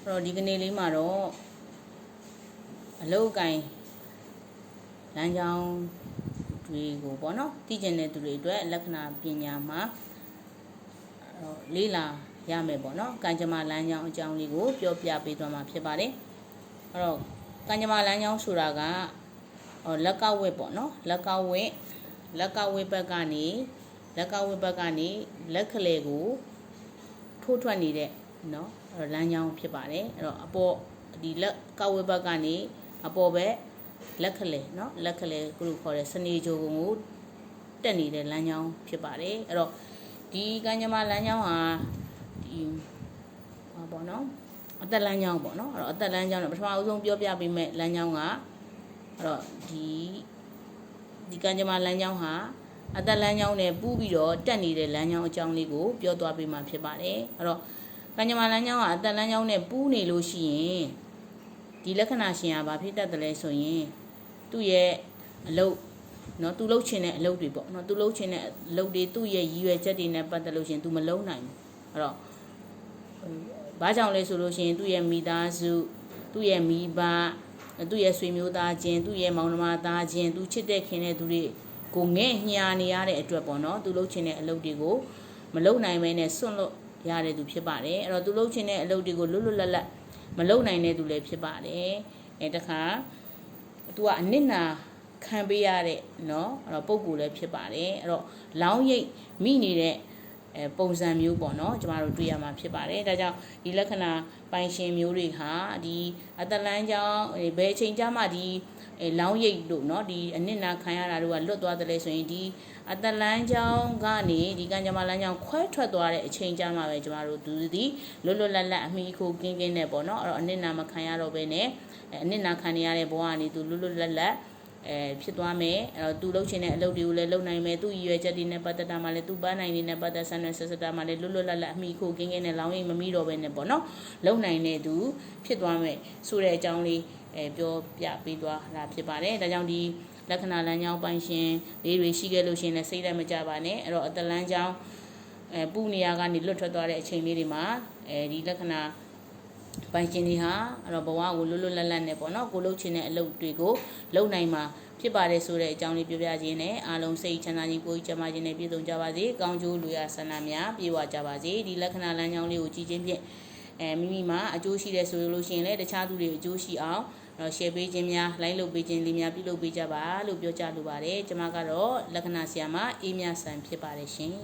တော့ဒီကနေ့လေးမှာတော့အလုပ်ကိုင်လမ်းကြောင်းတွေကိုပေါ့နော်သိကျင်တဲ့သူတွေအတွက်လက္ခဏာပညာမှာလေးလာရမယ်ပေါ့နော်ကံကြမ္မာလမ်းကြောင်းအကြောင်းလေးကိုပြောပြပေးသွားမှာဖြစ်ပါတယ်အဲ့တော့ကံကြမ္မာလမ်းကြောင်းဆိုတာကလက်ကဝက်ပေါ့နော်လက်ကဝက်ဘက်ကနေလက်ခလေကိုထိုးထွက်နေတဲ့နော်လမ်းကြောင်းဖြစ်ပါတယ်အဲ့တော့အပေါ်ဒီလက်ကဝက်ဘက်ကနေအပေါ်ဘက်လက်ခလေနော်လက်ခလေကိုခေါ်တဲ့စနေကြိုကိုတက်နေတဲ့လမ်းကြောင်းဖြစ်ပါတယ်အဲ့တော့ဒီကံကြမ္မာလမ်းကြောင်းဟာဒီပေါ့နော်အသက်လမ်းကြောင်းပေါ့နော်အဲ့တော့အသက်လမ်းကြောင်းတော့ပထမအဆုံးပြောပြပေးမယ်လမ်းကြောင်းကအဲ့တော့ဒီကံကြမ္မာလမ်းကြောင်းဟာအသက်လမ်းကြောင်းနဲ့ပူးပြီးတော့တက်နေတဲ့လမ်းကြောင်းအကြောင်းလေးကိုပြောသွားပေးမှာဖြစ်ပါတယ်အဲ့တော့ကံကြမ္မာလမ်းကြောင်းကအသက်လမ်းကြောင်းနဲ့ပူးနေလို့ရှိရင်ဒီလက္ခဏာရှင်ကဘာဖြစ်တတ်တယ်လဲဆိုရင်သူ့ရဲ့အလုပ်နော်သူလှုပ်ချင်တဲ့အလုပ်တွေပေါ့နော်သူလှုပ်ချင်တဲ့အလုပ်တွေသူ့ရဲ့ရည်ရွယ်ချက်တွေနဲ့ပတ်သက်လို့ရှိရင် तू မလုံးနိုင်ဘူးအဲ့တော့ဘာကြောင့်လဲဆိုလို့ရှိရင်သူ့ရဲ့မိသားစုသူ့ရဲ့မိဘသူ့ရဲ့ဆွေမျိုးသားချင်းသူ့ရဲ့မောင်နှမသားချင်းသူချစ်တဲ့ခင်တဲ့သူတွေကိုငဲ့ညာနေရတဲ့အတွက်ပေါ့နော်သူလှုပ်ချင်တဲ့အလုပ်တွေကိုမလုပ်နိုင်မဲနဲ့စွန့်လွတ်ရတဲ့သူဖြစ်ပါတယ်အဲ့တော့သူလှုပ်ချင်တဲ့အလုပ်တွေကိုလွတ်လွတ်လပ်လပ်မလုပ်နိုင်တဲ့သူလည်းဖြစ်ပါတယ်အဲတခါသူကအနစ်နာခံပေးရတဲ့เนาะအဲ့တော့ပုံကူလည်းဖြစ်ပါတယ်အဲ့တော့လောင်းရိပ်မိနေတဲ့ပုံစံမျိုးပေါ့เนาะကျမတို့တွေ့ရမှာဖြစ်ပါတယ်ဒါကြောင့်ဒီလက္ခဏာပိုင်ရှင်မျိုးတွေဟာဒီအသက်လမ်းကြောင်းဘယ်အချိန်ကျမှဒီလောင်းရိပ်တို့เนาะဒီအနစ်နာခံရတာတို့ကလွတ်သွားတယ်လေဆိုရင်ဒီအသက်လမ်းကြောင်းကနေဒီကံကြမ္မာလမ်းကြောင်းခွဲထွက်သွားတဲ့အချိန်ကျမှပဲကျမတို့သူဒီလွတ်လွတ်လပ်လပ်အမိခိုကင်းကင်းနဲ့ပေါ့เนาะအဲ့တော့အနစ်နာမခံရတော့ဘဲနဲ့အနစ်နာခံရတဲ့ဘဝကနေသူလွတ်လွတ်လပ်လပ်ဖြစ်သွားမယ်အဲ့တော့သူလှုပ်ချင်တဲ့အလုပ်တွေကိုလည်းလုပ်နိုင်မယ်သူ့ရည်ရွယ်ချက်တွေနဲ့ပတ်သက်တာမှလည်းသူ့ပန်းနိုင်တွေနဲ့ပတ်သက်ဆန်းတဲ့ဆက်စတာမှလည်းလွတ်လွတ်လပ်လပ်အမိခိုကင်းကင်းနဲ့လောင်းရိပ်မမိတော့ဘဲနဲ့ပေါ့နော်လုပ်နိုင်တဲ့သူဖြစ်သွားမယ်ဆိုတဲ့အကြောင်းလေးပြောပြပေးသွားတာဖြစ်ပါတယ်ဒါကြောင့်ဒီလက္ခဏာလမ်းကြောင်းပိုင်ရှင်လေးတွေရှိခဲ့လို့ရှိရင်လည်းစိတ်လည်းမကြပါနဲ့အဲ့တော့အသက်လမ်းကြောင်းပူနေရကနေလွတ်ထွက်သွားတဲ့အချိန်လေးတွေမှာဒီလက္ခဏာပိုင်ရှင်တွေဟာအဲ့တော့ဘဝကိုလွတ်လွတ်လပ်လပ်နဲ့ပေါ့နော်ကိုလှုပ်ချင်တဲ့အလုပ်တွေကိုလုပ်နိုင်မှာဖြစ်ပါတယ်ဆိုတဲ့အကြောင်းလေးပြောပြခြင်းနဲ့အားလုံးစိတ်ချမ်းသာခြင်းကိုယ်ကျန်းမာခြင်းနဲ့ပြည့်စုံကြပါစေကောင်းကျိုးလူရဆန္ဒများပြေဝကြပါစေဒီလက္ခဏာလမ်းကြောင်းလေးကိုကြည်ချင်းဖြင့်မိမိမှာအကျိုးရှိတဲ့ဆိုလို့ရှိရင်လည်းတခြားသူတွေအကျိုးရှိအောင်share ပေးခြင်းများ like လုပ်ပေးခြင်းလေးများပြုလုပ်ပေးကြပါလို့ပြောကြလိုပါတယ်ကျွန်မကတော့လက္ခဏာဆရာမအေးမြဆန်ဖြစ်ပါတယ်ရှင်